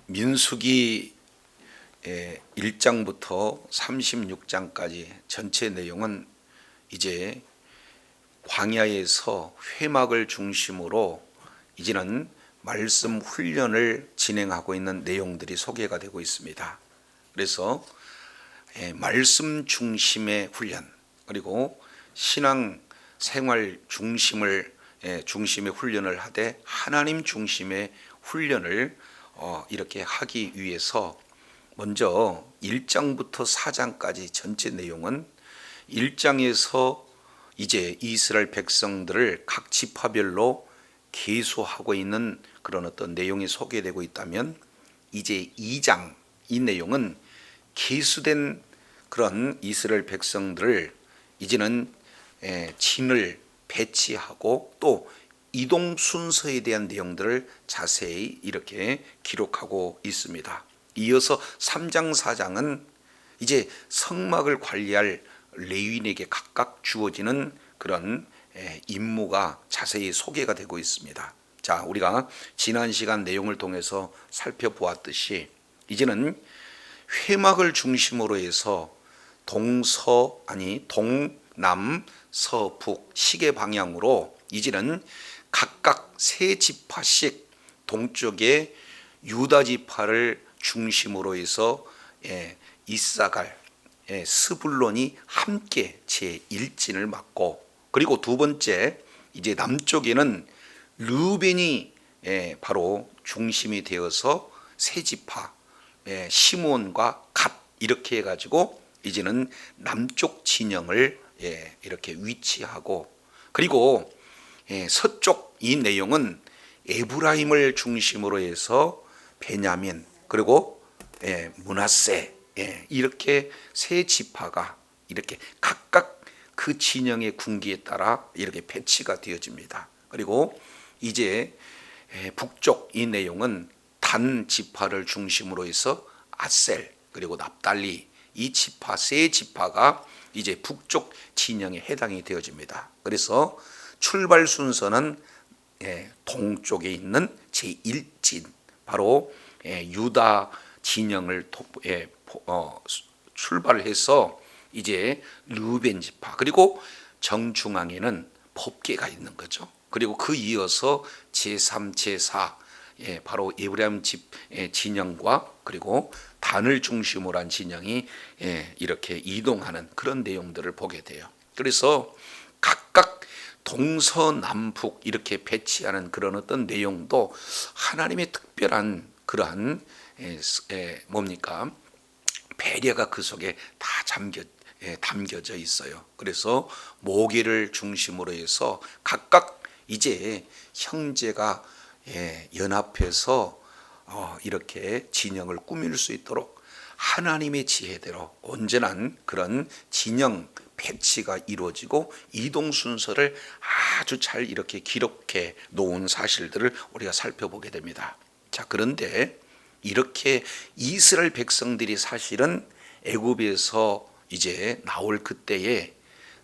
민수기 1장부터 36장까지 전체 내용은 이제 광야에서 회막을 중심으로 이제는 말씀 훈련을 진행하고 있는 내용들이 소개가 되고 있습니다. 그래서 말씀 중심의 훈련, 그리고 신앙 생활 중심의 훈련을 하되 하나님 중심의 훈련을 이렇게 하기 위해서 먼저 1장부터 4장까지 전체 내용은 1장에서 이제 이스라엘 백성들을 각 지파별로 계수하고 있는 그런 어떤 내용이 소개되고 있다면, 이제 2장 이 내용은 계수된 그런 이스라엘 백성들을 이제는 진을 배치하고 또 이동 순서에 대한 내용들을 자세히 이렇게 기록하고 있습니다. 이어서 3장 4장은 이제 성막을 관리할 레위인에게 각각 주어지는 그런 임무가 자세히 소개가 되고 있습니다. 자, 우리가 지난 시간 내용을 통해서 살펴보았듯이 이제는 회막을 중심으로 해서 동남 서북 시계 방향으로 이제는 각각 세 지파씩, 동쪽에 유다 지파를 중심으로 해서 이사갈, 스불론이 함께 제1진을 맡고, 그리고 두 번째 이제 남쪽에는 르벤이 바로 중심이 되어서 세 지파, 시므온과 갓, 이렇게 해가지고 이제는 남쪽 진영을 이렇게 위치하고, 그리고 서쪽 이 내용은 에브라임을 중심으로 해서 베냐민, 그리고 므낫세, 이렇게 세 지파가 이렇게 각각 그 진영의 군기에 따라 이렇게 배치가 되어집니다. 그리고 이제 북쪽 이 내용은 단 지파를 중심으로 해서 아셀, 그리고 납달리, 이 지파 세 지파가 이제 북쪽 진영에 해당이 되어집니다. 그래서 출발 순서는 동쪽에 있는 제1진, 바로 유다 진영을 출발해서 이제 르벤 지파, 그리고 정중앙에는 법궤가 있는 거죠. 그리고 그 이어서 제3, 제4, 바로 에브라임 진영과 그리고 단을 중심으로 한 진영이 이렇게 이동하는 그런 내용들을 보게 돼요. 그래서 각각 동서남북 이렇게 배치하는 그런 어떤 내용도 하나님의 특별한 그러한 배려가 그 속에 다 담겨져 있어요. 그래서 모계를 중심으로 해서 각각 이제 형제가 연합해서 이렇게 진영을 꾸밀 수 있도록 하나님의 지혜대로 온전한 그런 진영 배치가 이루어지고 이동 순서를 아주 잘 이렇게 기록해 놓은 사실들을 우리가 살펴보게 됩니다. 자, 그런데 이렇게 이스라엘 백성들이 사실은 애굽에서 이제 나올 그때에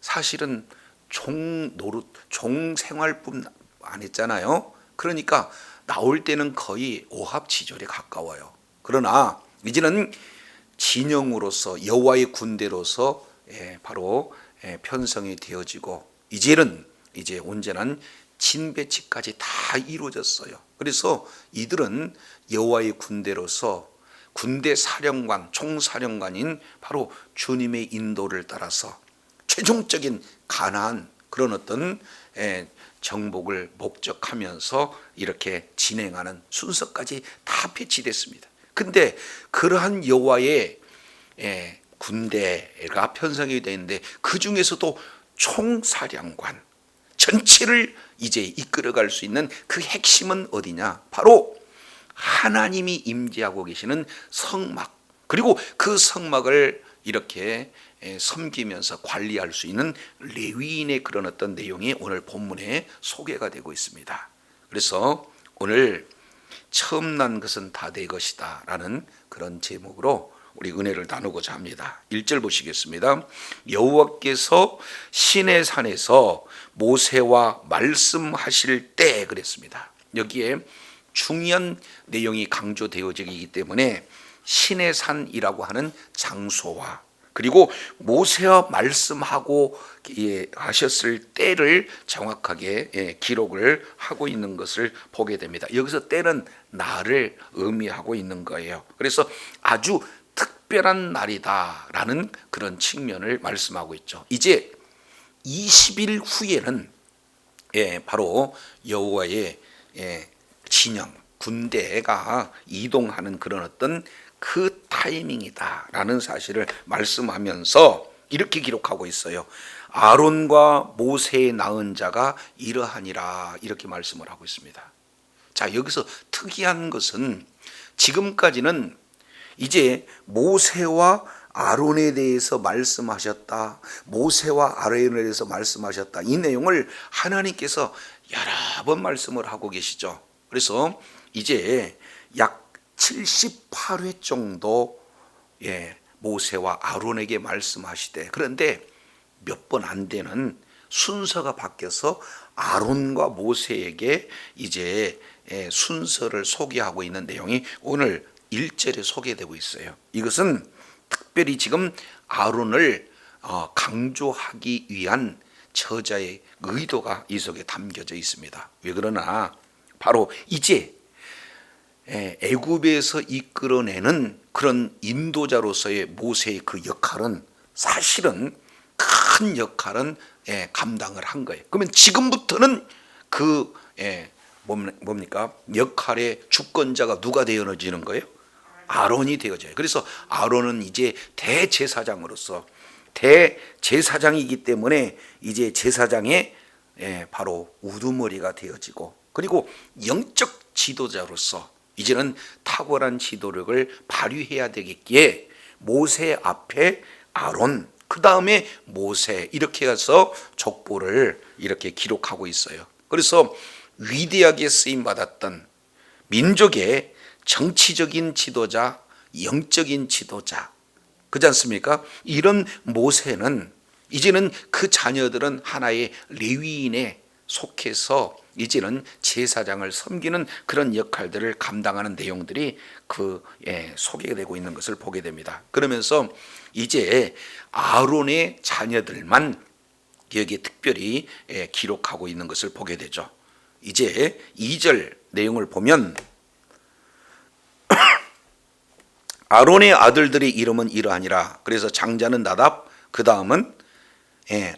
사실은 종 생활뿐 안 했잖아요. 그러니까 나올 때는 거의 오합지졸에 가까워요. 그러나 이제는 진영으로서 여호와의 군대로서 바로 편성이 되어지고, 이제는 이제 온전한 진배치까지 다 이루어졌어요. 그래서 이들은 여호와의 군대로서 군대 사령관, 총사령관인 바로 주님의 인도를 따라서 최종적인 가나안 그런 어떤 정복을 목적하면서 이렇게 진행하는 순서까지 다 배치됐습니다. 근데 그러한 여호와의 군대가 편성이 되는데 그 중에서도 총사령관, 전체를 이제 이끌어갈 수 있는 그 핵심은 어디냐? 바로 하나님이 임재하고 계시는 성막, 그리고 그 성막을 이렇게 섬기면서 관리할 수 있는 레위인의 그런 어떤 내용이 오늘 본문에 소개가 되고 있습니다. 그래서 오늘 처음 난 것은 다 내 것이다 라는 그런 제목으로 우리 은혜를 나누고자 합니다. 1절 보시겠습니다. 여호와께서 시내 산에서 모세와 말씀하실 때, 그랬습니다. 여기에 중요한 내용이 강조되어지기 때문에 신의 산이라고 하는 장소와 그리고 모세와 말씀하고 하셨을 때를 정확하게 기록을 하고 있는 것을 보게 됩니다. 여기서 때는 날을 의미하고 있는 거예요. 그래서 아주 특별한 날이다라는 그런 측면을 말씀하고 있죠. 이제 20일 후에는 바로 여호와의 진영, 군대가 이동하는 그런 어떤 그 타이밍이다라는 사실을 말씀하면서 이렇게 기록하고 있어요. 아론과 모세의 낳은 자가 이러하니라 이렇게 말씀을 하고 있습니다. 자, 여기서 특이한 것은 지금까지는 이제 모세와 아론에 대해서 말씀하셨다, 모세와 아론에 대해서 말씀하셨다, 이 내용을 하나님께서 여러 번 말씀을 하고 계시죠. 그래서 이제 약 78회 정도 모세와 아론에게 말씀하시되, 그런데 몇 번 안 되는 순서가 바뀌어서 아론과 모세에게 이제 순서를 소개하고 있는 내용이 오늘 1절에 소개되고 있어요. 이것은 특별히 지금 아론을 강조하기 위한 저자의 의도가 이 속에 담겨져 있습니다. 왜 그러나 바로 이제 애굽에서 이끌어내는 그런 인도자로서의 모세의 그 역할은 사실은 큰 역할은 감당을 한 거예요. 그러면 지금부터는 그 뭡니까? 역할의 주권자가 누가 되어지는 거예요? 아론이 되어져요. 그래서 아론은 이제 대제사장으로서 대제사장이기 때문에 이제 제사장의 바로 우두머리가 되어지고, 그리고 영적 지도자로서 이제는 탁월한 지도력을 발휘해야 되겠기에 모세 앞에 아론, 그 다음에 모세, 이렇게 해서 족보를 이렇게 기록하고 있어요. 그래서 위대하게 쓰임받았던 민족의 정치적인 지도자, 영적인 지도자, 그렇지 않습니까? 이런 모세는 이제는 그 자녀들은 하나의 레위인에 속해서 이제는 제사장을 섬기는 그런 역할들을 감당하는 내용들이 소개되고 있는 것을 보게 됩니다. 그러면서 이제 아론의 자녀들만 여기에 특별히 기록하고 있는 것을 보게 되죠. 이제 2절 내용을 보면 아론의 아들들의 이름은 이러하니라. 그래서 장자는 나답, 그 다음은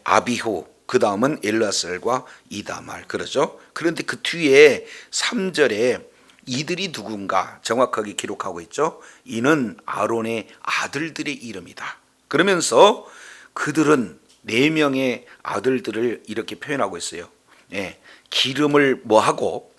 아비후, 그 다음은 엘라셀과 이다말, 그러죠. 그런데 그 뒤에 3절에 이들이 누군가 정확하게 기록하고 있죠. 이는 아론의 아들들의 이름이다. 그러면서 그들은 4명의 아들들을 이렇게 표현하고 있어요. 기름을 뭐하고,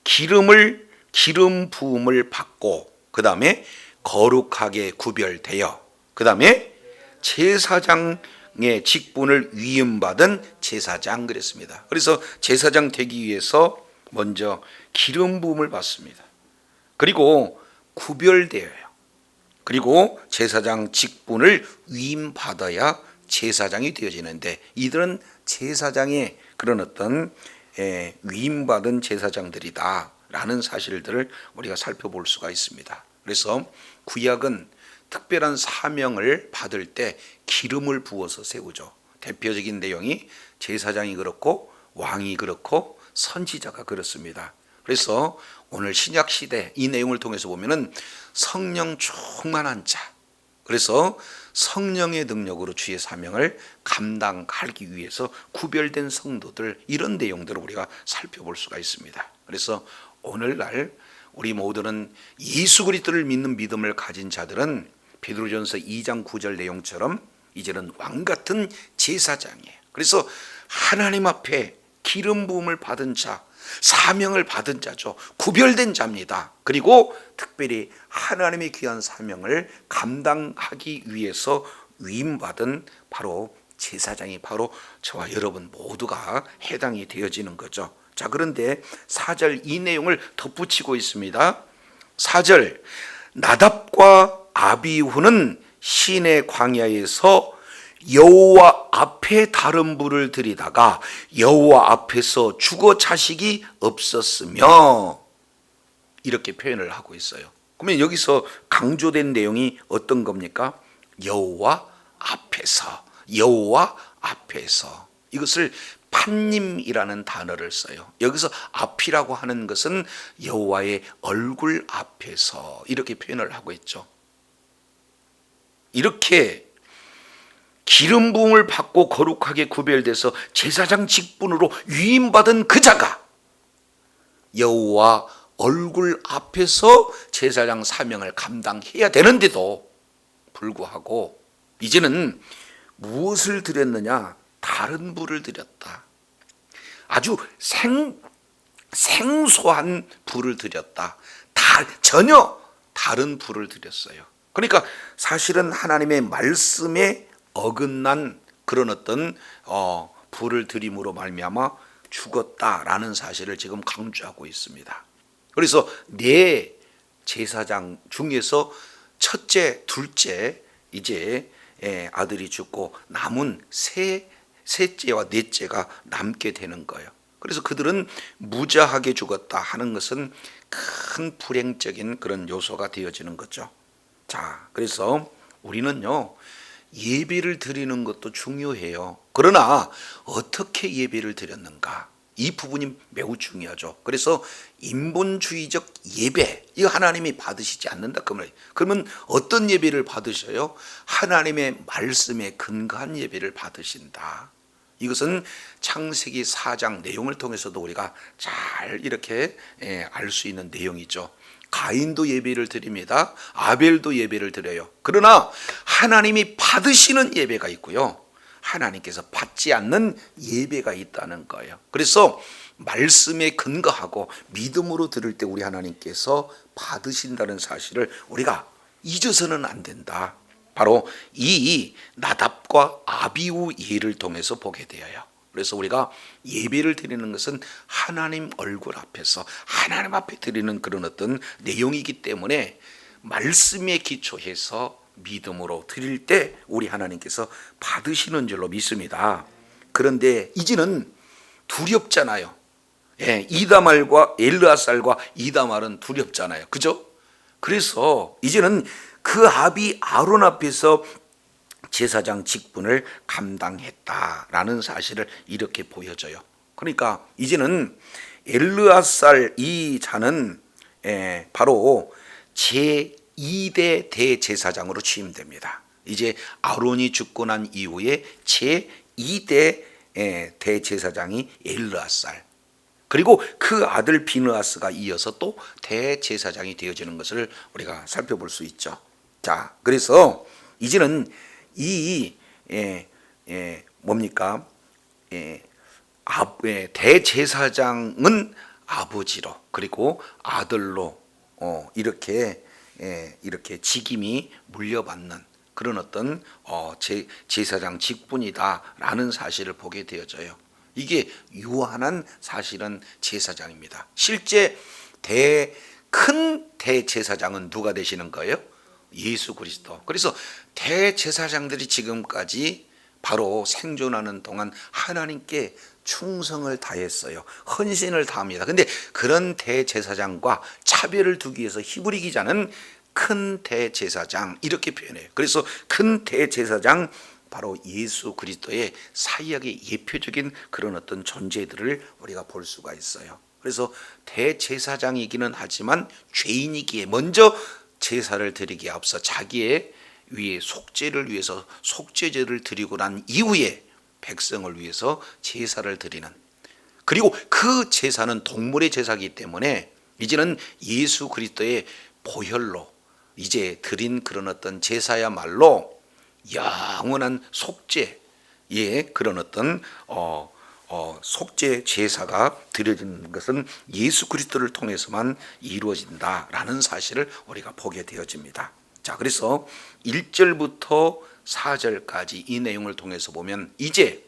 기름 부음을 받고, 그 다음에 거룩하게 구별되어, 그 다음에 제사장의 직분을 위임받은 제사장, 그랬습니다. 그래서 제사장 되기 위해서 먼저 기름 부음을 받습니다. 그리고 구별되어요. 그리고 제사장 직분을 위임받아야 제사장이 되어지는데, 이들은 제사장의 그런 어떤 위임받은 제사장들이다 라는 사실들을 우리가 살펴볼 수가 있습니다. 그래서 구약은 특별한 사명을 받을 때 기름을 부어서 세우죠. 대표적인 내용이 제사장이 그렇고 왕이 그렇고 선지자가 그렇습니다. 그래서 오늘 신약 시대 이 내용을 통해서 보면은 성령 충만한 자, 그래서 성령의 능력으로 주의 사명을 감당하기 위해서 구별된 성도들, 이런 내용들을 우리가 살펴볼 수가 있습니다. 그래서 오늘날 우리 모두는 예수 그리스도를 믿는 믿음을 가진 자들은 베드로전서 2장 9절 내용처럼 이제는 왕 같은 제사장이에요. 그래서 하나님 앞에 기름 부음을 받은 자, 사명을 받은 자죠. 구별된 자입니다. 그리고 특별히 하나님의 귀한 사명을 감당하기 위해서 위임받은 바로 제사장이 바로 저와 여러분 모두가 해당이 되어지는 거죠. 자, 그런데 4절 이 내용을 덧붙이고 있습니다. 4절 나답과 아비후는 시내 광야에서 여호와 앞에 다른 불을 들이다가 여호와 앞에서 죽어 자식이 없었으며, 이렇게 표현을 하고 있어요. 그러면 여기서 강조된 내용이 어떤 겁니까? 여호와 앞에서, 여호와 앞에서. 이것을 판님이라는 단어를 써요. 여기서 앞이라고 하는 것은 여호와의 얼굴 앞에서, 이렇게 표현을 하고 있죠. 이렇게 기름 부음을 받고 거룩하게 구별돼서 제사장 직분으로 위임받은 그 자가 여호와 얼굴 앞에서 제사장 사명을 감당해야 되는데도 불구하고 이제는 무엇을 드렸느냐? 다른 불을 드렸다. 아주 생소한 불을 드렸다. 전혀 다른 불을 드렸어요. 그러니까 사실은 하나님의 말씀에 어긋난 그런 어떤 불을 드림으로 말미암아 죽었다라는 사실을 지금 강조하고 있습니다. 그래서 네 제사장 중에서 첫째, 둘째 이제 아들이 죽고 남은 셋째와 넷째가 남게 되는 거예요. 그래서 그들은 무자하게 죽었다 하는 것은 큰 불행적인 그런 요소가 되어지는 거죠. 자, 그래서 우리는요, 예배를 드리는 것도 중요해요. 그러나 어떻게 예배를 드렸는가? 이 부분이 매우 중요하죠. 그래서 인본주의적 예배, 이거 하나님이 받으시지 않는다. 그러면 어떤 예배를 받으셔요? 하나님의 말씀에 근거한 예배를 받으신다. 이것은 창세기 4장 내용을 통해서도 우리가 잘 이렇게 알 수 있는 내용이죠. 가인도 예배를 드립니다. 아벨도 예배를 드려요. 그러나 하나님이 받으시는 예배가 있고요, 하나님께서 받지 않는 예배가 있다는 거예요. 그래서 말씀에 근거하고 믿음으로 들을 때 우리 하나님께서 받으신다는 사실을 우리가 잊어서는 안 된다. 바로 이 나답과 아비후 예를 통해서 보게 되어요. 그래서 우리가 예배를 드리는 것은 하나님 얼굴 앞에서 하나님 앞에 드리는 그런 어떤 내용이기 때문에 말씀에 기초해서 믿음으로 드릴 때 우리 하나님께서 받으시는 줄로 믿습니다. 그런데 이제는 두렵잖아요. 이다말과 엘르아살과 이다말은 두렵잖아요. 그죠? 그래서 이제는 그 아비 아론 앞에서 제사장 직분을 감당했다라는 사실을 이렇게 보여줘요. 그러니까 이제는 엘르아살 이 자는 바로 제2대 대제사장으로 취임됩니다. 이제 아론이 죽고 난 이후에 제2대 대제사장이 엘르아살, 그리고 그 아들 비느하스가 이어서 또 대제사장이 되어지는 것을 우리가 살펴볼 수 있죠. 자, 그래서 이제는 뭡니까? 대제사장은 아버지로 그리고 아들로 이렇게 직임이 물려받는 그런 어떤 제사장 직분이다라는 사실을 보게 되어져요. 이게 유한한 사실은 제사장입니다. 실제 큰 대제사장은 누가 되시는 거예요? 예수 그리스도. 그래서 대제사장들이 지금까지 바로 생존하는 동안 하나님께 충성을 다했어요. 헌신을 다합니다. 근데 그런 대제사장과 차별을 두기 위해서 히브리 기자는 큰 대제사장 이렇게 표현해요. 그래서 큰 대제사장, 바로 예수 그리스도의 사역의 예표적인 그런 어떤 존재들을 우리가 볼 수가 있어요. 그래서 대제사장이기는 하지만 죄인이기에 먼저 제사를 드리기에 앞서 자기의 위에 속죄를 위해서 속죄제를 드리고 난 이후에 백성을 위해서 제사를 드리는, 그리고 그 제사는 동물의 제사이기 때문에 이제는 예수 그리스도의 보혈로 이제 드린 그런 어떤 제사야말로 영원한 속죄의 그런 어떤 속죄 제사가 드려지는 것은 예수 그리스도를 통해서만 이루어진다라는 사실을 우리가 보게 되어집니다. 자, 그래서 1절부터 4절까지 이 내용을 통해서 보면 이제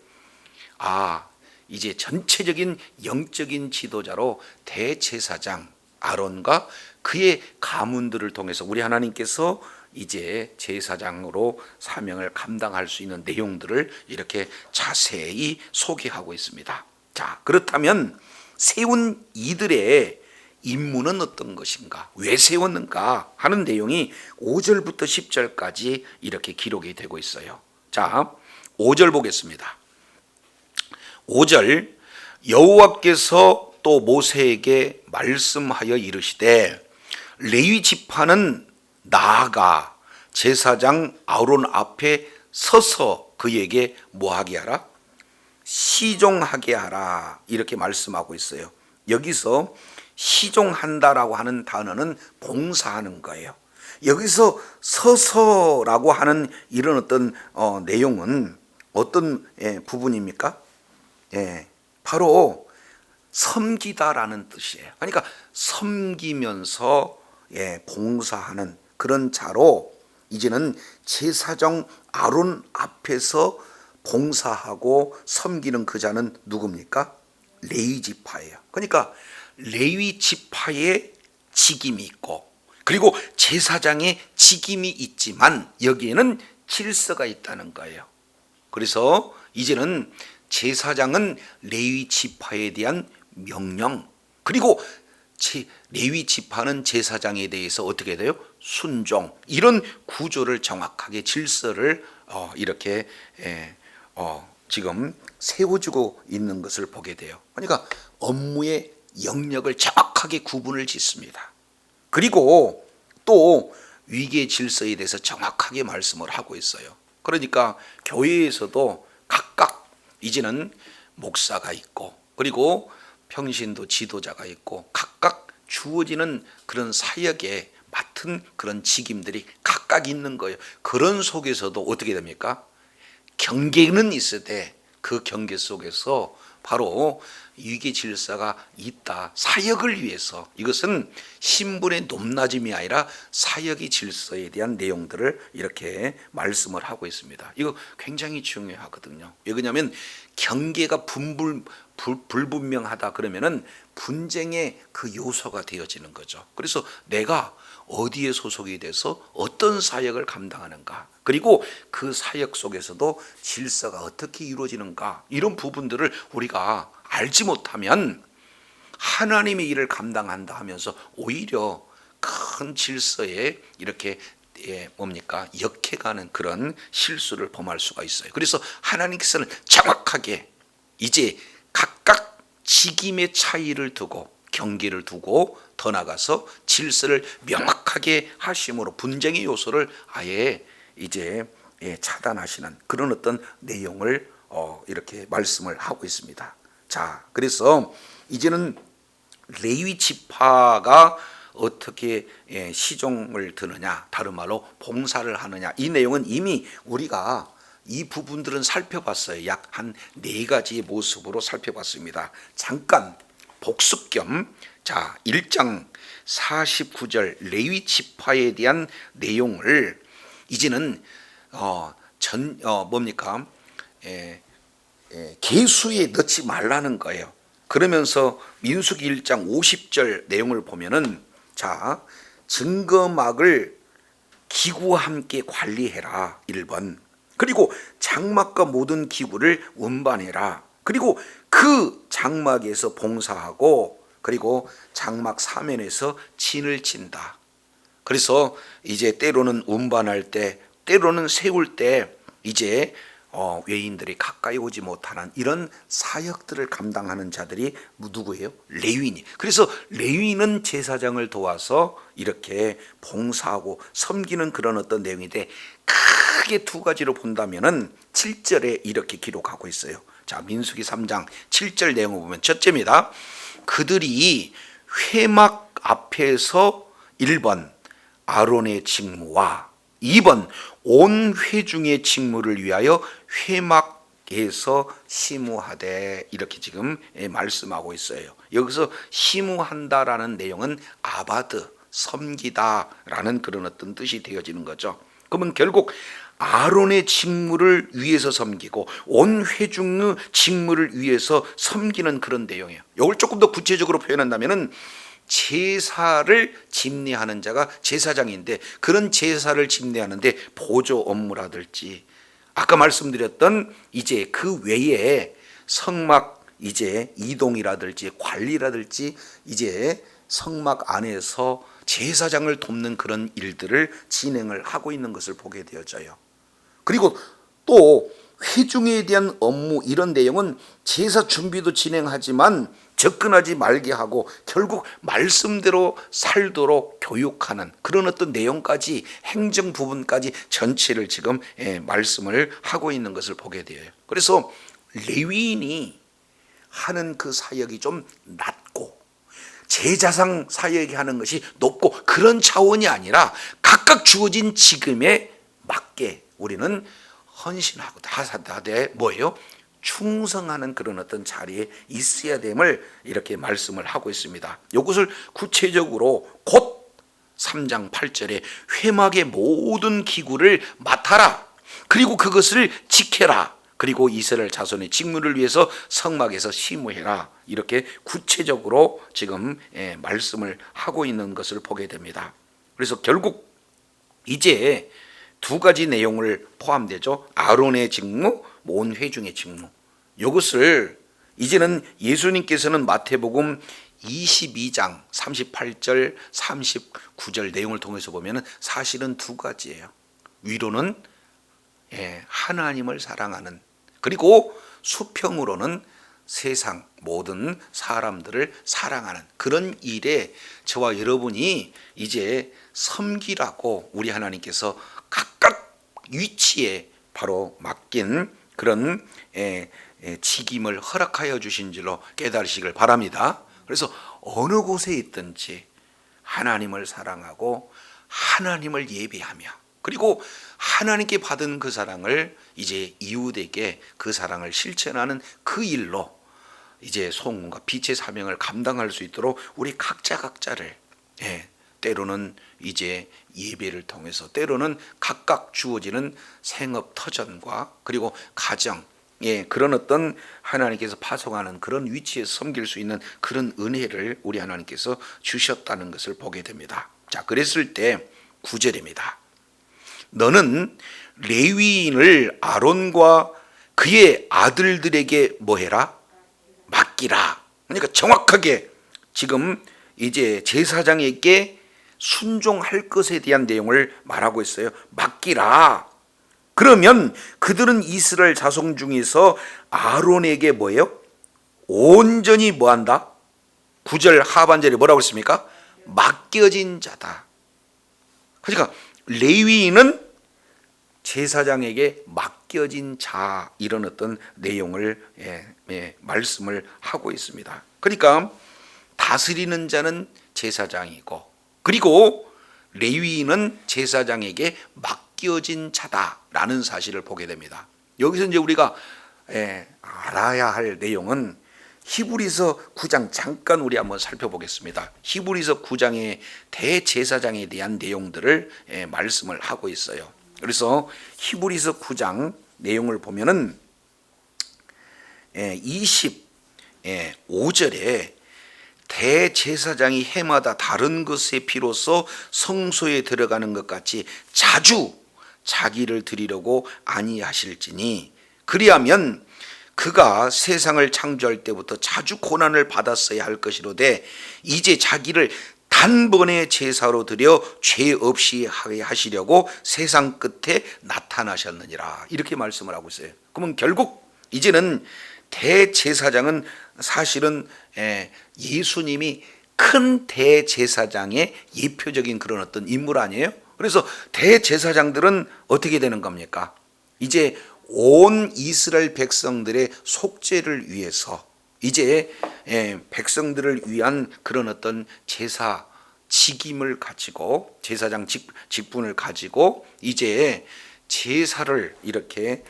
전체적인 영적인 지도자로 대제사장 아론과 그의 가문들을 통해서 우리 하나님께서 이제 제사장으로 사명을 감당할 수 있는 내용들을 이렇게 자세히 소개하고 있습니다. 자, 그렇다면 세운 이들의 임무는 어떤 것인가, 왜 세웠는가 하는 내용이 5절부터 10절까지 이렇게 기록이 되고 있어요. 자, 5절 보겠습니다. 5절, 여호와께서 또 모세에게 말씀하여 이르시되 레위 지파는 나아가 제사장 아론 앞에 서서 그에게 뭐하게 하라? 시종하게 하라, 이렇게 말씀하고 있어요. 여기서 시종한다라고 하는 단어는 봉사하는 거예요. 여기서 서서라고 하는 이런 어떤 내용은 어떤 부분입니까? 바로 섬기다라는 뜻이에요. 그러니까 섬기면서 봉사하는 그런 자로 이제는 제사장 아론 앞에서 봉사하고 섬기는 그 자는 누굽니까? 레위 지파예요. 그러니까 레위 지파의 직임이 있고, 그리고 제사장의 직임이 있지만 여기에는 질서가 있다는 거예요. 그래서 이제는 제사장은 레위 지파에 대한 명령, 그리고 레위 지파는 제사장에 대해서 어떻게 돼요? 순종, 이런 구조를 정확하게 질서를 이렇게 지금 세워주고 있는 것을 보게 돼요. 그러니까 업무의 영역을 정확하게 구분을 짓습니다. 그리고 또 위계 질서에 대해서 정확하게 말씀을 하고 있어요. 그러니까 교회에서도 각각 이제는 목사가 있고, 그리고 평신도 지도자가 있고, 각각 주어지는 그런 사역에 맡은 그런 직임들이 각각 있는 거예요. 그런 속에서도 어떻게 됩니까? 경계는 있으되 그 경계 속에서 바로 위계 질서가 있다. 사역을 위해서, 이것은 신분의 높낮임이 아니라 사역의 질서에 대한 내용들을 이렇게 말씀을 하고 있습니다. 이거 굉장히 중요하거든요. 왜 그러냐면 경계가 불분명하다 그러면은 분쟁의 그 요소가 되어지는 거죠. 그래서 내가 어디에 소속이 돼서 어떤 사역을 감당하는가, 그리고 그 사역 속에서도 질서가 어떻게 이루어지는가, 이런 부분들을 우리가 알지 못하면 하나님의 일을 감당한다 하면서 오히려 큰 질서에 이렇게 역해가는 그런 실수를 범할 수가 있어요. 그래서 하나님께서는 정확하게 이제 각각 직임의 차이를 두고 경계를 두고 더 나가서 질서를 명확하게 하심으로 분쟁의 요소를 아예 이제 차단하시는 그런 어떤 내용을 이렇게 말씀을 하고 있습니다. 자, 그래서 이제는 레위 지파가 어떻게 시종을 드느냐, 다른 말로 봉사를 하느냐, 이 내용은 이미 우리가 이 부분들은 살펴봤어요. 약 한 4가지의 모습으로 살펴봤습니다. 잠깐 복습 겸, 자, 1장 49절 레위 지파에 대한 내용을 이제는 계수에 넣지 말라는 거예요. 그러면서 민수기 1장 50절 내용을 보면은, 자, 증거막을 기구와 함께 관리해라, 1번. 그리고 장막과 모든 기구를 운반해라. 그리고 그 장막에서 봉사하고, 그리고 장막 사면에서 진을 친다. 그래서 이제 때로는 운반할 때, 때로는 세울 때 이제 외인들이 가까이 오지 못하는 이런 사역들을 감당하는 자들이 누구예요? 레위인이. 그래서 레위인은 제사장을 도와서 이렇게 봉사하고 섬기는 그런 어떤 내용인데, 크게 2가지로 본다면은 7절에 이렇게 기록하고 있어요. 자, 민수기 3장 7절 내용을 보면 첫째입니다. 그들이 회막 앞에서 1번 아론의 직무와 2번 온 회중의 직무를 위하여 회막에서 심우하되, 이렇게 지금 말씀하고 있어요. 여기서 심우한다라는 내용은 아바드, 섬기다라는 그런 어떤 뜻이 되어지는 거죠. 그러면 결국 아론의 직무를 위해서 섬기고 온 회중의 직무를 위해서 섬기는 그런 내용이에요. 이걸 조금 더 구체적으로 표현한다면은 제사를 집례하는 자가 제사장인데, 그런 제사를 집례하는데 보조 업무라든지 아까 말씀드렸던 이제 그 외에 성막 이제 이동이라든지 관리라든지 이제 성막 안에서 제사장을 돕는 그런 일들을 진행을 하고 있는 것을 보게 되어져요. 그리고 또 회중에 대한 업무, 이런 내용은 제사 준비도 진행하지만 접근하지 말게 하고 결국 말씀대로 살도록 교육하는 그런 어떤 내용까지, 행정 부분까지 전체를 지금 말씀을 하고 있는 것을 보게 돼요. 그래서 레위인이 하는 그 사역이 좀 낮고 제사장 사역이 하는 것이 높고 그런 차원이 아니라 각각 주어진 직임에 맞게 우리는 헌신하고 다돼 뭐예요? 충성하는 그런 어떤 자리에 있어야 됨을 이렇게 말씀을 하고 있습니다. 이것을 구체적으로 곧 3장 8절에 회막의 모든 기구를 맡아라, 그리고 그것을 지켜라, 그리고 이스라엘 자손의 직무를 위해서 성막에서 심우해라, 이렇게 구체적으로 지금 말씀을 하고 있는 것을 보게 됩니다. 그래서 결국 이제 두 가지 내용을 포함되죠. 아론의 직무, 온 회중의 직무. 이것을 이제는 예수님께서는 마태복음 22장 38절 39절 내용을 통해서 보면 사실은 두 가지예요. 위로는 하나님을 사랑하는, 그리고 수평으로는 세상 모든 사람들을 사랑하는 그런 일에 저와 여러분이 이제 섬기라고 우리 하나님께서 각각 위치에 바로 맡긴 그런 직임을 허락하여 주신 줄로 깨달으시길 바랍니다. 그래서 어느 곳에 있든지 하나님을 사랑하고 하나님을 예배하며, 그리고 하나님께 받은 그 사랑을 이제 이웃에게 그 사랑을 실천하는 그 일로 이제 소원과 빛의 사명을 감당할 수 있도록 우리 각자를 때로는 이제 예배를 통해서, 때로는 각각 주어지는 생업 터전과 그리고 가정, 그런 어떤 하나님께서 파송하는 그런 위치에 섬길 수 있는 그런 은혜를 우리 하나님께서 주셨다는 것을 보게 됩니다. 자, 그랬을 때 9절입니다. 너는 레위인을 아론과 그의 아들들에게 뭐해라? 맡기라. 그러니까 정확하게 지금 이제 제사장에게 순종할 것에 대한 내용을 말하고 있어요. 맡기라. 그러면 그들은 이스라엘 자손 중에서 아론에게 뭐예요? 온전히 뭐한다? 9절 하반절에 뭐라고 했습니까? 맡겨진 자다. 그러니까 레위인은 제사장에게 맡겨진 자, 이런 어떤 내용을 말씀을 하고 있습니다. 그러니까 다스리는 자는 제사장이고, 그리고 레위인은 제사장에게 맡겨진 자다라는 사실을 보게 됩니다. 여기서 이제 우리가 알아야 할 내용은 히브리서 9장 잠깐 우리 한번 살펴보겠습니다. 히브리서 9장의 대제사장에 대한 내용들을 말씀을 하고 있어요. 그래서 히브리서 9장 내용을 보면은 25절에 대제사장이 해마다 다른 것의 피로써 성소에 들어가는 것 같이 자주 자기를 드리려고 아니하실지니, 그리하면 그가 세상을 창조할 때부터 자주 고난을 받았어야 할 것이로되 이제 자기를 단번에 제사로 드려 죄 없이 하게 하시려고 세상 끝에 나타나셨느니라, 이렇게 말씀을 하고 있어요. 그러면 결국 이제는 대제사장은 사실은 예수님이 큰 대제사장의 예표적인 그런 어떤 인물 아니에요? 그래서 대제사장들은 어떻게 되는 겁니까? 이제 온 이스라엘 백성들의 속죄를 위해서 이제 백성들을 위한 그런 어떤 제사 직임을 가지고, 제사장 직분을 가지고 이제 제사를 이렇게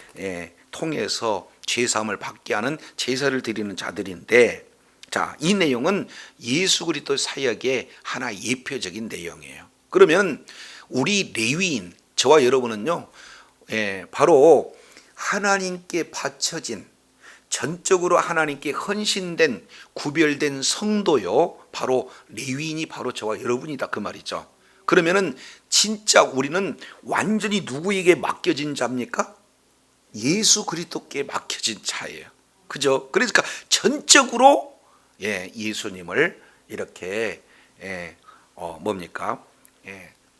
통해서 죄사함을 받게 하는 제사를 드리는 자들인데, 자, 이 내용은 예수 그리스도 사역의 하나 예표적인 내용이에요. 그러면 우리 레위인, 저와 여러분은요, 바로 하나님께 바쳐진 전적으로 하나님께 헌신된 구별된 성도요, 바로 레위인이 바로 저와 여러분이다, 그 말이죠. 그러면은 진짜 우리는 완전히 누구에게 맡겨진 자입니까? 예수 그리스도께 맡겨진 자예요. 그죠? 그러니까 전적으로 예수님을 이렇게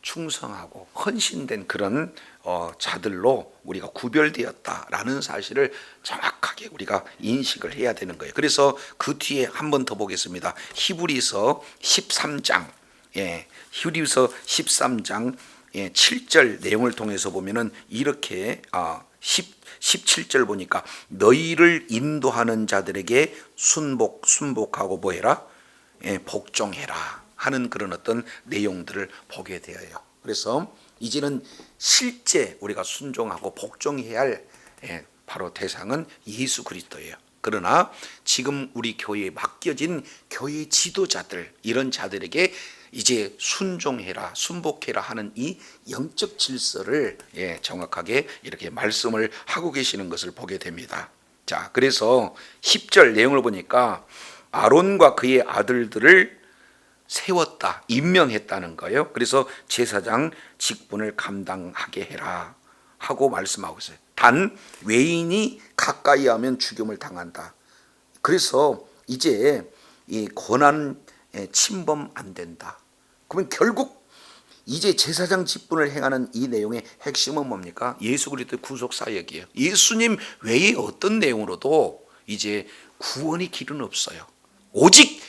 충성하고 헌신된 그런 자들로 우리가 구별되었다라는 사실을 정확하게 우리가 인식을 해야 되는 거예요. 그래서 그 뒤에 한 번 더 보겠습니다. 히브리서 13장, 히브리서 13장 7절 내용을 통해서 보면은 이렇게 17절 보니까 너희를 인도하는 자들에게 순복하고 뭐해라? 복종해라 하는 그런 어떤 내용들을 보게 되어요. 그래서 이제는 실제 우리가 순종하고 복종해야 할 바로 대상은 예수 그리스도예요. 그러나 지금 우리 교회에 맡겨진 교회 지도자들, 이런 자들에게 이제 순종해라, 순복해라 하는 이 영적 질서를 정확하게 이렇게 말씀을 하고 계시는 것을 보게 됩니다. 자, 그래서 10절 내용을 보니까 아론과 그의 아들들을 세웠다, 임명했다는 거예요. 그래서 제사장 직분을 감당하게 해라 하고 말씀하고 있어요. 단 외인이 가까이 하면 죽임을 당한다. 그래서 이제 이 권한 침범 안 된다. 그러면 결국 이제 제사장 직분을 행하는 이 내용의 핵심은 뭡니까? 예수 그리스도의 구속 사역이에요. 예수님 외에 어떤 내용으로도 이제 구원의 길은 없어요. 오직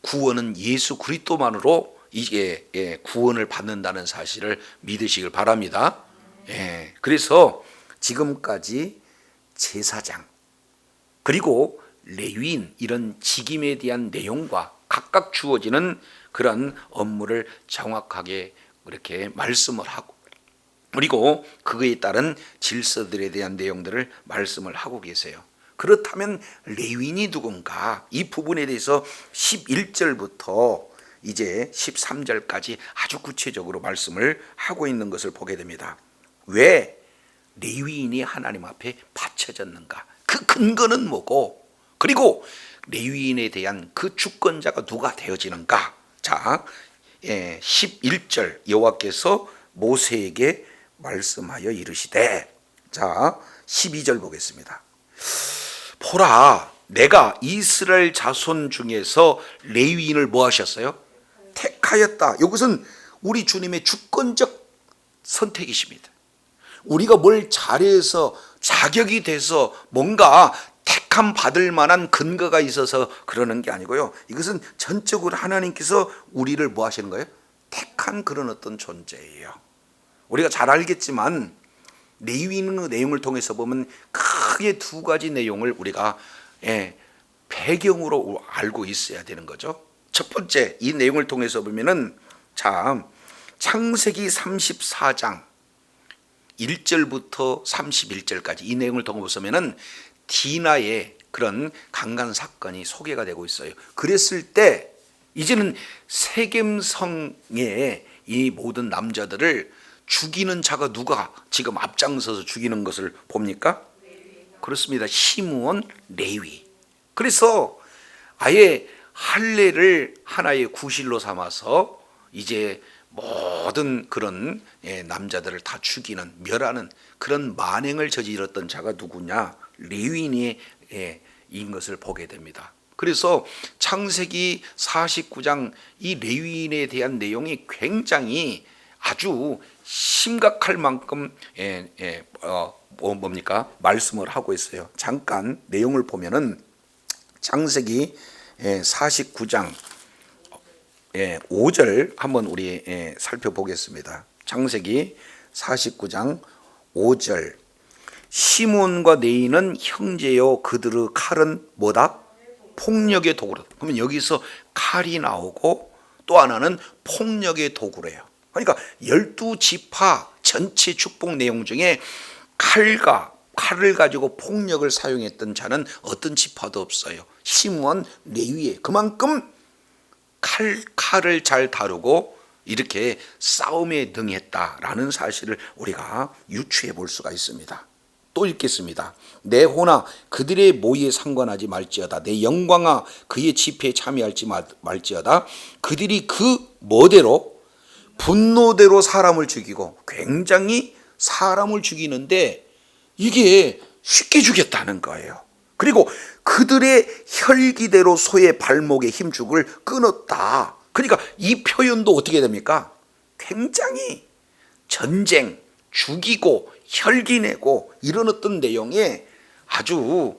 구원은 예수 그리스도만으로 이게 구원을 받는다는 사실을 믿으시길 바랍니다. 그래서 지금까지 제사장 그리고 레위인 이런 직임에 대한 내용과 각각 주어지는 그런 업무를 정확하게 이렇게 말씀을 하고, 그리고 그거에 따른 질서들에 대한 내용들을 말씀을 하고 계세요. 그렇다면 레위인이 누군가, 이 부분에 대해서 11절부터 이제 13절까지 아주 구체적으로 말씀을 하고 있는 것을 보게 됩니다. 왜 레위인이 하나님 앞에 바쳐졌는가? 그 근거는 뭐고, 그리고 레위인에 대한 그 주권자가 누가 되어지는가? 자, 11절 여호와께서 모세에게 말씀하여 이르시되, 자 12절 보겠습니다. 보라, 내가 이스라엘 자손 중에서 레위인을 뭐 하셨어요? 택하였다. 이것은 우리 주님의 주권적 선택이십니다. 우리가 뭘 잘해서 자격이 돼서 뭔가 택함 받을 만한 근거가 있어서 그러는 게 아니고요. 이것은 전적으로 하나님께서 우리를 뭐 하시는 거예요? 택한 그런 어떤 존재예요. 우리가 잘 알겠지만 레위인의 내용을 통해서 보면 크게 두 가지 내용을 우리가 배경으로 알고 있어야 되는 거죠. 첫 번째, 이 내용을 통해서 보면은 자, 창세기 34장 1절부터 31절까지 이 내용을 통해서 보면은 디나의 그런 강간 사건이 소개가 되고 있어요. 그랬을 때 이제는 세겜성의 이 모든 남자들을 죽이는 자가 누가 지금 앞장서서 죽이는 것을 봅니까? 그렇습니다. 시므온 레위. 그래서 아예 할례를 하나의 구실로 삼아서 이제 모든 그런 남자들을 다 죽이는, 멸하는 그런 만행을 저질렀던 자가 누구냐? 레위인인 것을 보게 됩니다. 그래서 창세기 49장 이 레위인에 대한 내용이 굉장히 아주 심각할 만큼 말씀을 하고 있어요. 잠깐 내용을 보면은 창세기 49장 5절 한번 우리 살펴보겠습니다. 창세기 49장 5절. 시몬과 네이는 형제요, 그들의 칼은 뭐다? 폭력의 도구다. 그러면 여기서 칼이 나오고 또 하나는 폭력의 도구래요. 그러니까 12지파 전체 축복 내용 중에 칼을 가지고 폭력을 사용했던 자는 어떤 지파도 없어요. 시므온 레위에 그만큼 칼을 잘 다루고 이렇게 싸움에 능했다라는 사실을 우리가 유추해 볼 수가 있습니다. 또 읽겠습니다. 내 호나 그들의 모의에 상관하지 말지어다. 내 영광아 그의 집회에 참여할지 말지어다. 그들이 그 뭐대로 분노대로 사람을 죽이고, 굉장히 사람을 죽이는데 이게 쉽게 죽였다는 거예요. 그리고 그들의 혈기대로 소의 발목에 힘줄을 끊었다. 그러니까 이 표현도 어떻게 됩니까? 굉장히 전쟁, 죽이고 혈기내고 이런 어떤 내용에 아주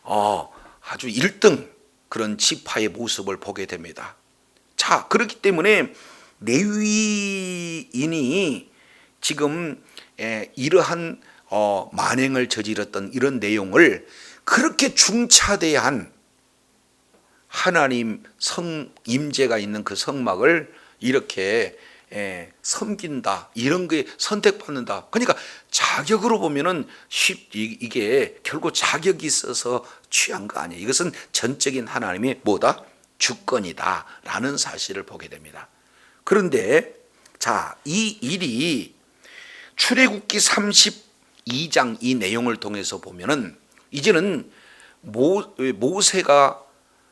1등 그런 지파의 모습을 보게 됩니다. 자, 그렇기 때문에 레위인이 지금 이러한 만행을 저질렀던 이런 내용을 그렇게 중차대한 하나님 임재가 있는 그 성막을 이렇게 섬긴다, 이런 게 선택받는다. 그러니까 자격으로 보면은 이게 결국 자격이 있어서 취한 거 아니에요. 이것은 전적인 하나님의 뭐다? 주권이다 라는 사실을 보게 됩니다. 그런데 자, 이 일이 출애굽기 32장 이 내용을 통해서 보면은 이제는 모세가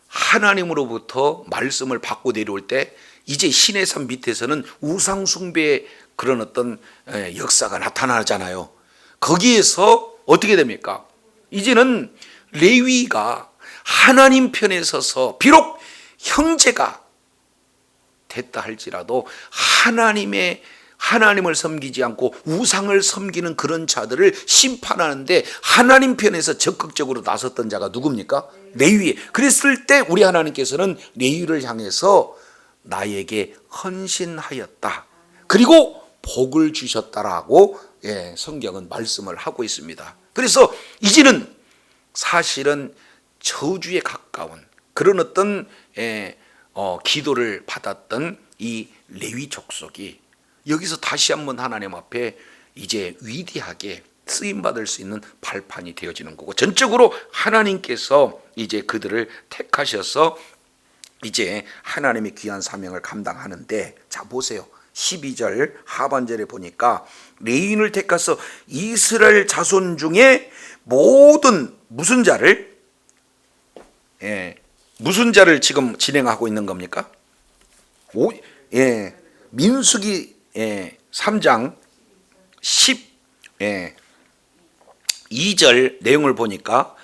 하나님으로부터 말씀을 받고 내려올 때 이제 시내산 밑에서는 우상 숭배의 그런 어떤 역사가 나타나잖아요. 거기에서 어떻게 됩니까? 이제는 레위가 하나님 편에 서서 비록 형제가 됐다 할지라도 하나님을 섬기지 않고 우상을 섬기는 그런 자들을 심판하는데 하나님 편에서 적극적으로 나섰던 자가 누굽니까? 레위. 그랬을 때 우리 하나님께서는 레위를 향해서 나에게 헌신하였다, 그리고 복을 주셨다라고 성경은 말씀을 하고 있습니다. 그래서 이제는 사실은 저주에 가까운 그런 어떤 기도를 받았던 이 레위 족속이 여기서 다시 한번 하나님 앞에 이제 위대하게 쓰임받을 수 있는 발판이 되어지는 거고, 전적으로 하나님께서 이제 그들을 택하셔서 이제 하나님의 귀한 사명을 감당하는데, 자 보세요. 12절 하반절에 보니까 레위인을 택하서 이스라엘 자손 중에 모든 무슨 자를 지금 진행하고 있는 겁니까? 민수기 3장 12절 내용을 보니까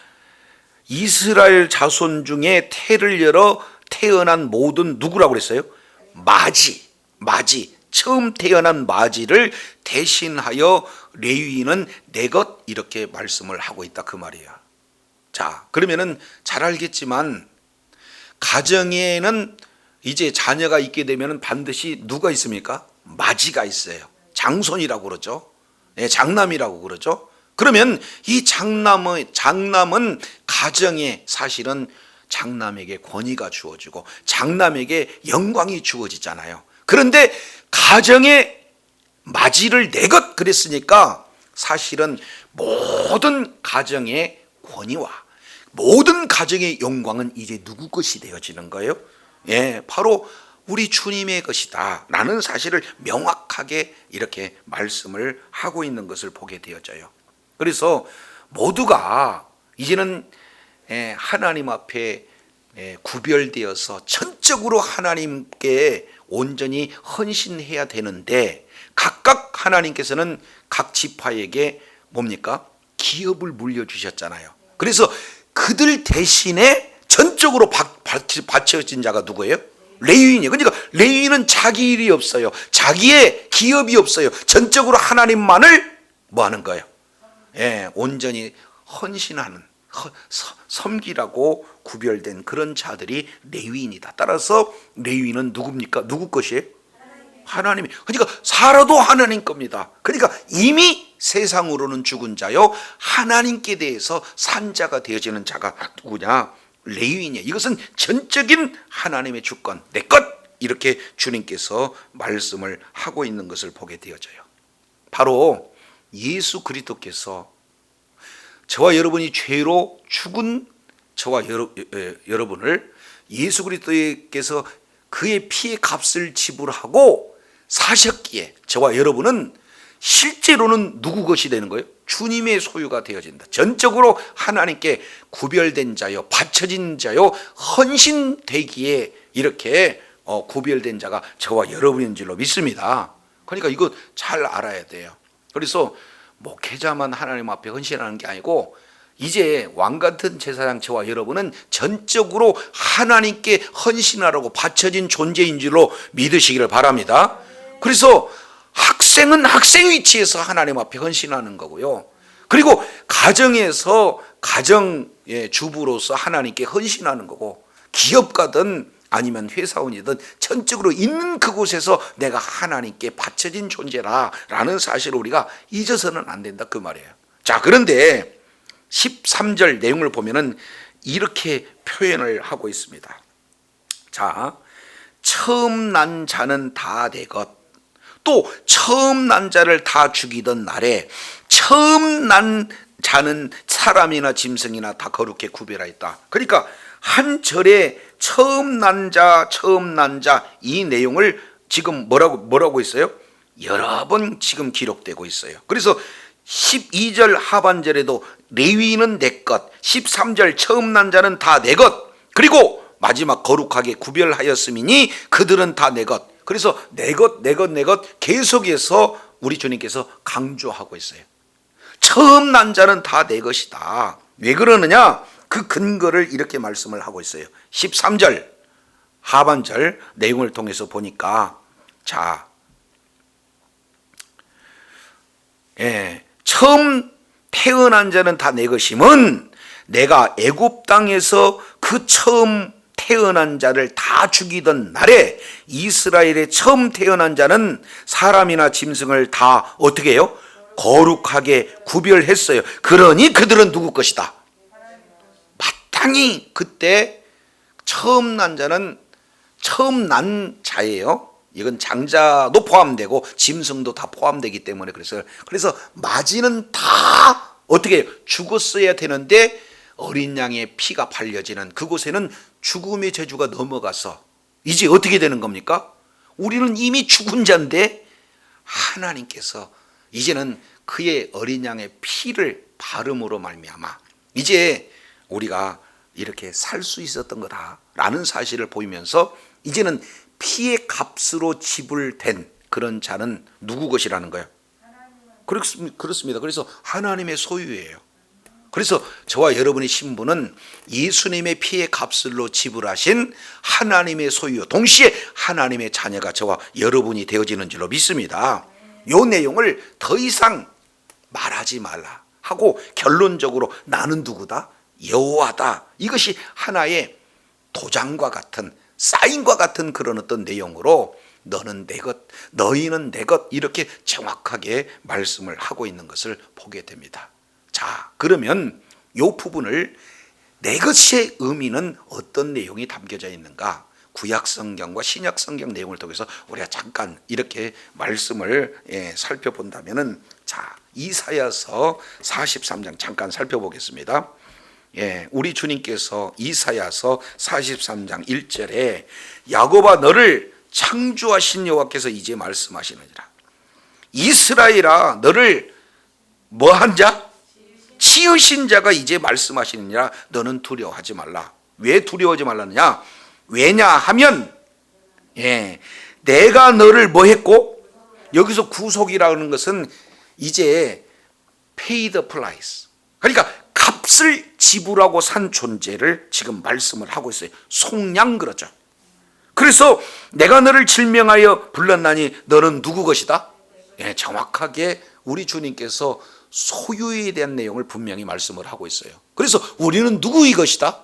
이스라엘 자손 중에 태를 열어 태어난 모든 누구라고 그랬어요? 마지, 처음 태어난 마지를 대신하여 레위인은 내 것, 이렇게 말씀을 하고 있다 그 말이에요. 자, 그러면은 잘 알겠지만 가정에는 이제 자녀가 있게 되면 반드시 누가 있습니까? 마지가 있어요. 장손이라고 그러죠. 장남이라고 그러죠. 그러면 이 장남은 가정에 사실은 장남에게 권위가 주어지고 장남에게 영광이 주어지잖아요. 그런데 가정에 마지를 내 것 그랬으니까 사실은 모든 가정의 권위와 모든 가정의 영광은 이제 누구 것이 되어지는 거예요? 바로 우리 주님의 것이다 라는 사실을 명확하게 이렇게 말씀을 하고 있는 것을 보게 되어져요. 그래서 모두가 이제는 하나님 앞에 구별되어서 전적으로 하나님께 온전히 헌신해야 되는데, 각각 하나님께서는 각 지파에게 뭡니까? 기업을 물려주셨잖아요. 그래서 그들 대신에 전적으로 바쳐진 자가 누구예요? 레위인이에요. 그러니까 레위인은 자기 일이 없어요. 자기의 기업이 없어요. 전적으로 하나님만을 뭐 하는 거예요? 온전히 헌신하는, 섬기라고 구별된 그런 자들이 레위인이다. 따라서 레위인은 누굽니까? 누구 것이에요? 하나님이. 그러니까 살아도 하나님 겁니다. 그러니까 이미 세상으로는 죽은 자요 하나님께 대해서 산 자가 되어지는 자가 누구냐? 레위인이에요. 이것은 전적인 하나님의 주권, 내 것, 이렇게 주님께서 말씀을 하고 있는 것을 보게 되어져요. 바로 예수 그리스도께서 저와 여러분이 죄로 죽은 저와 여러분을 예수 그리스도께서 그의 피의 값을 지불하고 사셨기에 저와 여러분은 실제로는 누구 것이 되는 거예요? 주님의 소유가 되어진다. 전적으로 하나님께 구별된 자요, 바쳐진 자요, 헌신되기에 이렇게 구별된 자가 저와 여러분인 줄로 믿습니다. 그러니까 이거 잘 알아야 돼요. 그래서 목회자만 하나님 앞에 헌신하는 게 아니고 이제 왕같은 제사장 저와 여러분은 전적으로 하나님께 헌신하라고 바쳐진 존재인 줄로 믿으시기를 바랍니다. 그래서 학생은 학생 위치에서 하나님 앞에 헌신하는 거고요. 그리고 가정에서 가정 주부로서 하나님께 헌신하는 거고, 기업가든 아니면 회사원이든 전적으로 있는 그곳에서 내가 하나님께 바쳐진 존재라라는 사실을 우리가 잊어서는 안 된다 그 말이에요. 자, 그런데 13절 내용을 보면은 이렇게 표현을 하고 있습니다. 자, 처음 난 자는 다 내 것, 또 처음 난 자를 다 죽이던 날에 처음 난 자는 사람이나 짐승이나 다 거룩히 구별하였다. 그러니까 한 절에 처음 난 자, 처음 난 자 이 내용을 지금 뭐라고 있어요? 여러 번 지금 기록되고 있어요. 그래서 12절 하반절에도 레위인은 내 것, 13절 처음 난 자는 다 내 것, 그리고 마지막 거룩하게 구별하였음이니 그들은 다 내 것. 그래서 내 것, 내 것, 내 것 계속해서 우리 주님께서 강조하고 있어요. 처음 난 자는 다 내 것이다. 왜 그러느냐? 그 근거를 이렇게 말씀을 하고 있어요. 13절 하반절 내용을 통해서 보니까, 자, 처음 태어난 자는 다 내 것임은 내가 애굽 땅에서 그 처음 태어난 자를 다 죽이던 날에 이스라엘의 처음 태어난 자는 사람이나 짐승을 다 어떻게 해요? 거룩하게 구별했어요. 그러니 그들은 누구 것이다? 마땅히 그때 처음 난 자는 처음 난 자예요. 이건 장자도 포함되고 짐승도 다 포함되기 때문에 그래서 맞이는 다 어떻게 해요? 죽었어야 되는데 어린 양의 피가 발려지는 그곳에는 죽음의 저주가 넘어가서 이제 어떻게 되는 겁니까? 우리는 이미 죽은 자인데 하나님께서 이제는 그의 어린 양의 피를 바름으로 말미암아 이제 우리가 이렇게 살 수 있었던 거다라는 사실을 보이면서 이제는 피의 값으로 지불된 그런 자는 누구 것이라는 거예요? 그렇습니다. 그래서 하나님의 소유예요. 그래서 저와 여러분의 신분은 예수님의 피의 값으로 지불하신 하나님의 소유, 동시에 하나님의 자녀가 저와 여러분이 되어지는 줄로 믿습니다. 이 내용을 더 이상 말하지 말라 하고 결론적으로 나는 누구다? 여호와다. 이것이 하나의 도장과 같은 사인과 같은 그런 어떤 내용으로 너는 내 것, 너희는 내 것 이렇게 정확하게 말씀을 하고 있는 것을 보게 됩니다. 자, 그러면 이 부분을 내 것의 의미는 어떤 내용이 담겨져 있는가? 구약 성경과 신약 성경 내용을 통해서 우리가 잠깐 이렇게 말씀을 살펴본다면은, 자, 이사야서 43장 잠깐 살펴보겠습니다. 우리 주님께서 이사야서 43장 1절에 야곱아 너를 창조하신 여호와께서 이제 말씀하시느니라. 이스라엘아 너를 뭐한 자? 치으신 자가 이제 말씀하시느니라. 너는 두려워하지 말라. 왜 두려워하지 말라느냐? 왜냐하면 내가 너를 뭐 했고, 여기서 구속이라는 것은 이제 pay the price, 그러니까 값을 지불하고 산 존재를 지금 말씀을 하고 있어요. 속량 그러죠. 그래서 내가 너를 질명하여 불렀나니 너는 누구 것이다? 정확하게 우리 주님께서 소유에 대한 내용을 분명히 말씀을 하고 있어요. 그래서 우리는 누구의 것이다?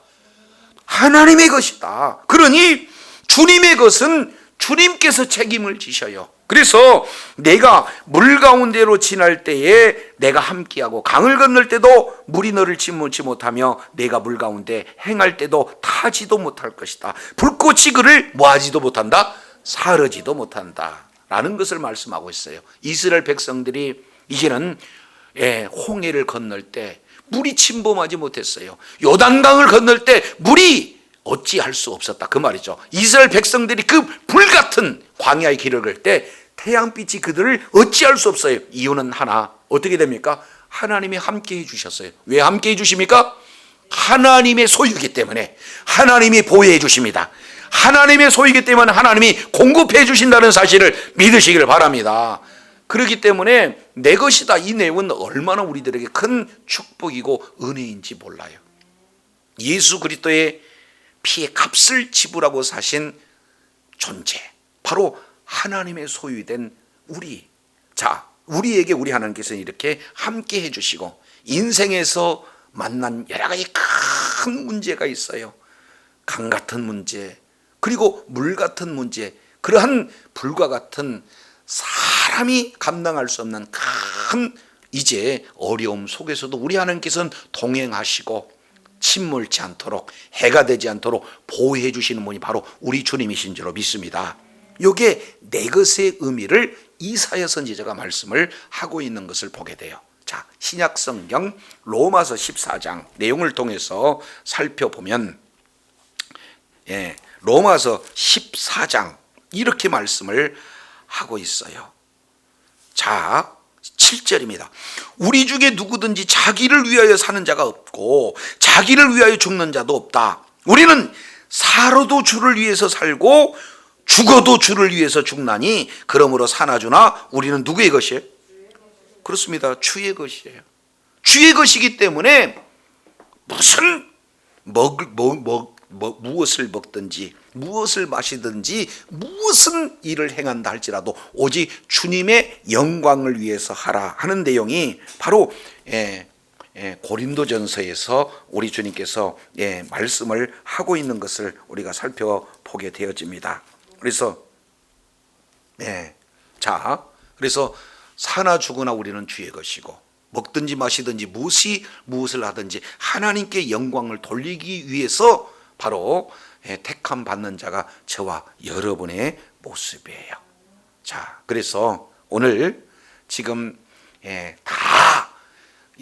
하나님의 것이다. 그러니 주님의 것은 주님께서 책임을 지셔요. 그래서 내가 물 가운데로 지날 때에 내가 함께하고 강을 건널 때도 물이 너를 침몰치 못하며 내가 물 가운데 행할 때도 타지도 못할 것이다. 불꽃이 그를 뭐하지도 못한다? 사르지도 못한다 라는 것을 말씀하고 있어요. 이스라엘 백성들이 이제는 홍해를 건널 때 물이 침범하지 못했어요. 요단강을 건널 때 물이 어찌할 수 없었다 그 말이죠. 이스라엘 백성들이 그 불같은 광야의 길을 걸 때 태양빛이 그들을 어찌할 수 없어요. 이유는 하나, 어떻게 됩니까? 하나님이 함께 해주셨어요. 왜 함께 해주십니까? 하나님의 소유이기 때문에 하나님이 보호해 주십니다. 하나님의 소유이기 때문에 하나님이 공급해 주신다는 사실을 믿으시기를 바랍니다. 그렇기 때문에 내 것이다, 이 내용은 얼마나 우리들에게 큰 축복이고 은혜인지 몰라요. 예수 그리스도의 피의 값을 지불하고 사신 존재, 바로 하나님의 소유된 우리. 자, 우리에게 우리 하나님께서는 이렇게 함께 해주시고, 인생에서 만난 여러 가지 큰 문제가 있어요. 강 같은 문제, 그리고 물 같은 문제, 그러한 불과 같은 사람이 감당할 수 없는 큰 이제 어려움 속에서도 우리 하나님께서는 동행하시고 침몰치 않도록, 해가 되지 않도록 보호해 주시는 분이 바로 우리 주님이신 줄로 믿습니다. 이게 내 것의 의미를 이사야 선지자가 말씀을 하고 있는 것을 보게 돼요. 자, 신약 성경 로마서 14장 내용을 통해서 살펴보면, 로마서 14장 이렇게 말씀을 하고 있어요. 자, 7절입니다. 우리 중에 누구든지 자기를 위하여 사는 자가 없고 자기를 위하여 죽는 자도 없다. 우리는 살아도 주를 위해서 살고 죽어도 주를 위해서 죽나니 그러므로 사나 주나 우리는 누구의 것이에요? 그렇습니다. 주의 것이에요. 주의 것이기 때문에 무슨 무엇을 먹든지 무엇을 마시든지 무슨 일을 행한다 할지라도 오직 주님의 영광을 위해서 하라 하는 내용이 바로 고린도전서에서 우리 주님께서 말씀을 하고 있는 것을 우리가 살펴보게 되어집니다. 그래서 그래서 사나 죽으나 우리는 주의 것이고, 먹든지 마시든지 무엇을 하든지 하나님께 영광을 돌리기 위해서 바로 택함 받는 자가 저와 여러분의 모습이에요. 자, 그래서 오늘 지금 다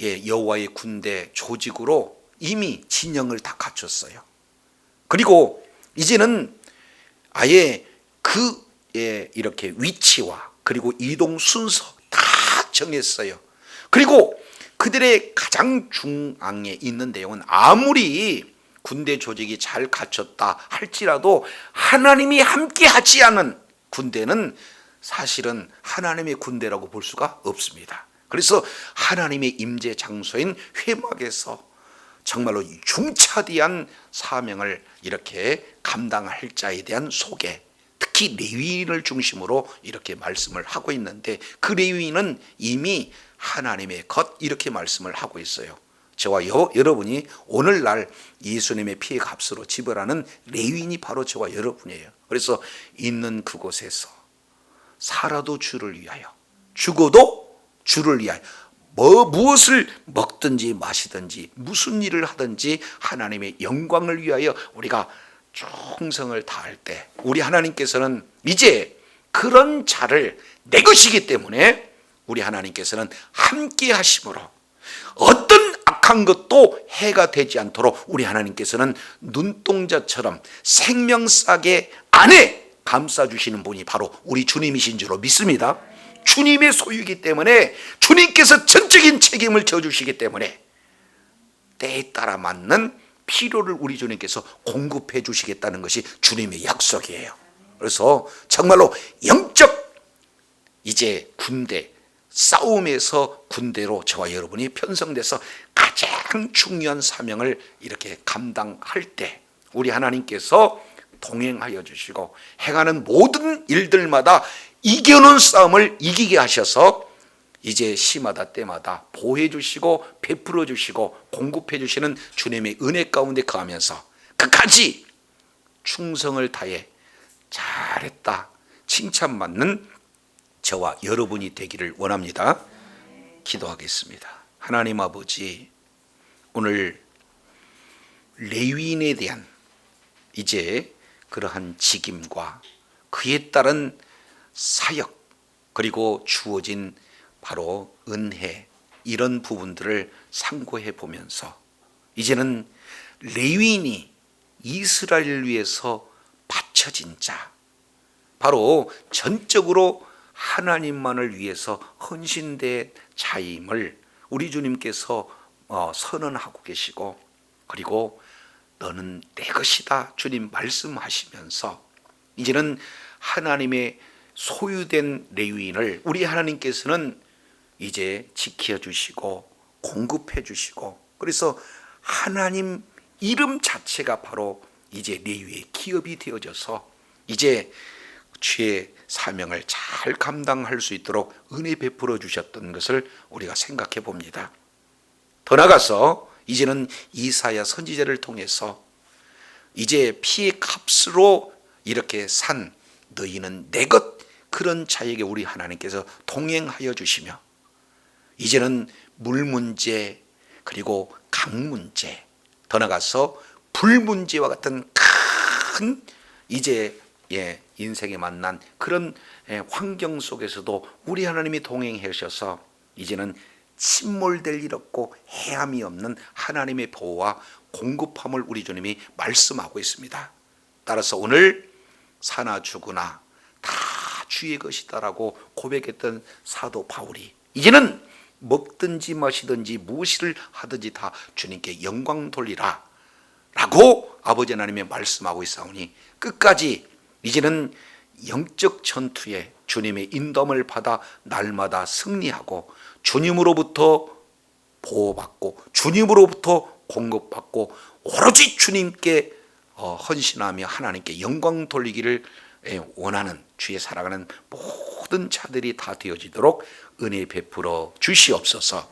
여호와의 군대 조직으로 이미 진영을 다 갖췄어요. 그리고 이제는 아예 이렇게 위치와 그리고 이동 순서 다 정했어요. 그리고 그들의 가장 중앙에 있는 내용은 아무리 군대 조직이 잘 갖췄다 할지라도 하나님이 함께 하지 않은 군대는 사실은 하나님의 군대라고 볼 수가 없습니다. 그래서 하나님의 임재 장소인 회막에서 정말로 중차대한 사명을 이렇게 감당할 자에 대한 소개, 특히 레위인을 중심으로 이렇게 말씀을 하고 있는데, 그 레위인은 이미 하나님의 것 이렇게 말씀을 하고 있어요. 저와 여러분이 오늘날 예수님의 피의 값으로 지불하는 레위인이 바로 저와 여러분이에요. 그래서 있는 그곳에서 살아도 주를 위하여, 죽어도 주를 위하여, 무엇을 먹든지 마시든지 무슨 일을 하든지 하나님의 영광을 위하여 우리가 충성을 다할 때 우리 하나님께서는 이제 그런 자를 내 것이기 때문에 우리 하나님께서는 함께 하심으로 어떤 악한 것도 해가 되지 않도록 우리 하나님께서는 눈동자처럼 생명싸게 안에 감싸주시는 분이 바로 우리 주님이신 줄로 믿습니다. 주님의 소유이기 때문에 주님께서 전적인 책임을 져주시기 때문에 때에 따라 맞는 필요를 우리 주님께서 공급해 주시겠다는 것이 주님의 약속이에요. 그래서 정말로 영적 이제 군대, 싸움에서 군대로 저와 여러분이 편성돼서 가장 중요한 사명을 이렇게 감당할 때 우리 하나님께서 동행하여 주시고 행하는 모든 일들마다 이겨놓은 싸움을 이기게 하셔서 이제 시마다 때마다 보호해 주시고 베풀어 주시고 공급해 주시는 주님의 은혜 가운데 거하면서 끝까지 충성을 다해 잘했다 칭찬받는 저와 여러분이 되기를 원합니다. 기도하겠습니다. 하나님 아버지, 오늘 레위인에 대한 이제 그러한 직임과 그에 따른 사역, 그리고 주어진 바로 은혜, 이런 부분들을 상고해 보면서 이제는 레위인이 이스라엘을 위해서 바쳐진 자, 바로 전적으로 하나님만을 위해서 헌신된 자임을 우리 주님께서 선언하고 계시고, 그리고 너는 내 것이다 주님 말씀하시면서 이제는 하나님의 소유된 레위인을 우리 하나님께서는 이제 지켜주시고 공급해 주시고, 그래서 하나님 이름 자체가 바로 이제 레위의 기업이 되어져서 이제 주의 사명을 잘 감당할 수 있도록 은혜 베풀어 주셨던 것을 우리가 생각해 봅니다. 더 나아가서 이제는 이사야 선지자를 통해서 이제 피의 값으로 이렇게 산 너희는 내 것, 그런 자에게 우리 하나님께서 동행하여 주시며 이제는 물 문제, 그리고 강 문제, 더 나아가서 불 문제와 같은 큰 이제 인생에 만난 그런 환경 속에서도 우리 하나님이 동행해 주셔서 이제는 침몰될 일 없고 해함이 없는 하나님의 보호와 공급함을 우리 주님이 말씀하고 있습니다. 따라서 오늘 사나 죽으나 다 주의 것이다라고 고백했던 사도 바울이 이제는 먹든지 마시든지 무엇을 하든지 다 주님께 영광 돌리라 라고 아버지 하나님이 말씀하고 있사오니, 끝까지 이제는 영적 전투에 주님의 인도함을 받아 날마다 승리하고 주님으로부터 보호받고 주님으로부터 공급받고 오로지 주님께 헌신하며 하나님께 영광 돌리기를 원하는 주의 사랑하는 모든 자들이 다 되어지도록 은혜 베풀어 주시옵소서.